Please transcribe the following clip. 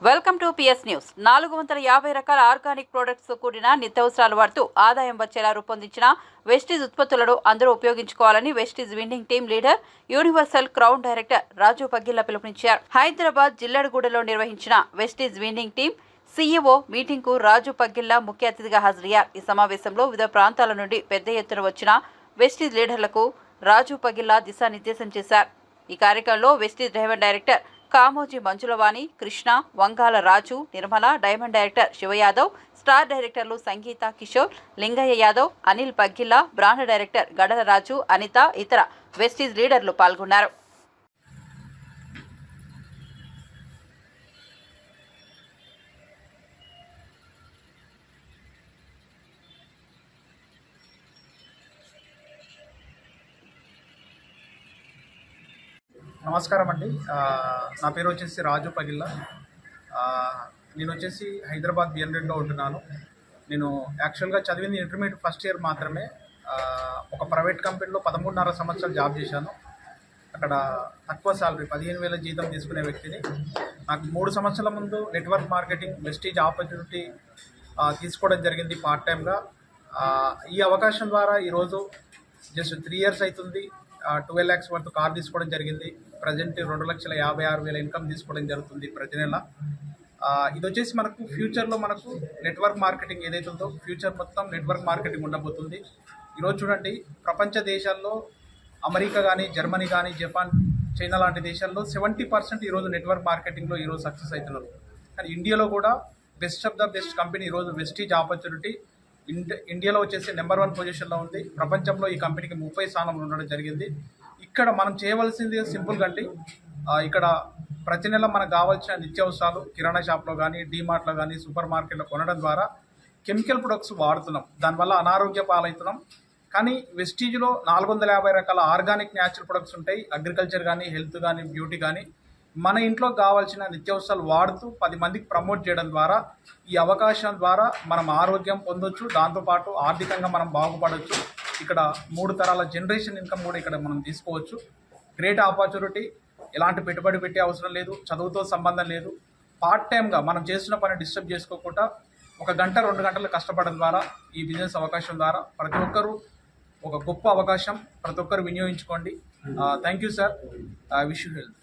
Welcome to PS news. 450 రకాల organic products కూడిన నిత్యావసరాలు వాడుతూ ఆదాయం వచ్చేలా రూపొందించిన వెస్టీజ్ ఉత్పత్తులను అందరూ ఉపయోగించుకోవాలని Vestige winning team leader, universal crown director Raju Paggilla పిలుపునిచ్చారు. హైదరాబాద్ జిల్లెడగూడలో నిర్వహించిన Vestige winning team CEO meeting కు రాజు పగ్గిల్ల ముఖ్య అతిథిగా హాజరయ్యారు. ఈ సమావేశంలో వివిధ ప్రాంతాల నుండి పెద్ద ఎత్తున వచ్చిన వెస్టీజ్ లీడర్లకు రాజు పగ్గిల్ల దిశానిర్దేశం చేశారు. ఈ కార్యక్రమంలో Vestige diamond director Kamoji Manjulavani, Krishna, Vangala Raju, Nirmala, diamond director Shiva Yadav, star డైరెక్టర్లు సంగీత కిషోర్, లింగయ్య యాదవ్, అనిల్ పగ్గిల్ల, బ్రాండ్ డైరెక్టర్ గడల రాజు, అనిత, ఇతర వెస్టీజ్ లీడర్లు పాల్గొన్నారు. నమస్కారం అండి. నా పేరు వచ్చేసి రాజు పగిల్ల. నేను వచ్చేసి హైదరాబాద్ బిఎన్రెడ్లో ఉంటున్నాను. నేను యాక్చువల్గా చదివింది ఇంటర్మీడియట్ ఫస్ట్ ఇయర్ మాత్రమే. ఒక ప్రైవేట్ కంపెనీలో 13.5 సంవత్సరాలు జాబ్ చేశాను. అక్కడ తక్కువ శాలరీ 15,000 జీతం తీసుకునే వ్యక్తిని. నాకు 3 సంవత్సరాల ముందు నెట్వర్క్ మార్కెటింగ్ వెస్టీజ్ ఆపర్చునిటీ తీసుకోవడం జరిగింది పార్ట్ టైమ్గా. ఈ అవకాశం ద్వారా ఈరోజు జస్ట్ 3 ఇయర్స్ అవుతుంది. 12 lakhs వర్త్ కార్ తీసుకోవడం జరిగింది. ప్రజెంట్ 2,56,000 ఇన్కమ్ తీసుకోవడం జరుగుతుంది ప్రతి నెల. ఇది వచ్చేసి మనకు ఫ్యూచర్లో మనకు నెట్వర్క్ మార్కెటింగ్ ఏదైతే ఉందో ఫ్యూచర్ మొత్తం నెట్వర్క్ మార్కెటింగ్ ఉండబోతుంది. ఈరోజు చూడండి, ప్రపంచ దేశాల్లో అమెరికా కానీ, జర్మనీ కానీ, జపాన్, చైనా లాంటి దేశాల్లో 70% ఈరోజు నెట్వర్క్ మార్కెటింగ్లో ఈరోజు సక్సెస్ అవుతున్నారు. కానీ ఇండియాలో కూడా best of the best company ఈరోజు వెస్టీజ్ ఆపర్చునిటీ ఇండియాలో వచ్చేసి నెంబర్ 1 పొజిషన్లో ఉంది. ప్రపంచంలో ఈ కంపెనీకి 30 స్థానంలో ఉండడం జరిగింది. ఇక్కడ మనం చేయవలసింది సింపుల్గా అండి, ఇక్కడ ప్రతి నెల మనకు కావాల్సిన నిత్యావసరాలు కిరాణా షాప్లో కానీ, డీమార్ట్లో కానీ, సూపర్ మార్కెట్లో కొనడం ద్వారా కెమికల్ ప్రొడక్ట్స్ వాడుతున్నాం. దానివల్ల అనారోగ్య పాలవుతున్నాం. కానీ వెస్టీజ్లో 450 రకాల ఆర్గానిక్ న్యాచురల్ ప్రొడక్ట్స్ ఉంటాయి. అగ్రికల్చర్ కానీ, హెల్త్ కానీ, బ్యూటీ కానీ, మన ఇంట్లో కావాల్సిన నిత్యావసరాలు వాడుతూ 10 మందికి ప్రమోట్ చేయడం ద్వారా ఈ అవకాశం ద్వారా మనం ఆరోగ్యం పొందొచ్చు. దాంతోపాటు ఆర్థికంగా మనం బాగుపడవచ్చు. ఇక్కడ 3 తరాల జనరేషన్ ఇన్కమ్ కూడా ఇక్కడ మనం తీసుకోవచ్చు. Great opportunity. ఎలాంటి పెట్టుబడి పెట్టే అవసరం లేదు, చదువుతో సంబంధం లేదు. పార్ట్ టైమ్గా మనం చేస్తున్న పని డిస్టర్బ్ చేసుకోకుండా 1 గంట 2 గంటలు కష్టపడడం ద్వారా ఈ బిజినెస్ అవకాశం ద్వారా ప్రతి ఒక్కరూ ఒక గొప్ప అవకాశం, ప్రతి ఒక్కరు వినియోగించుకోండి. Thank you sir. Wish you health.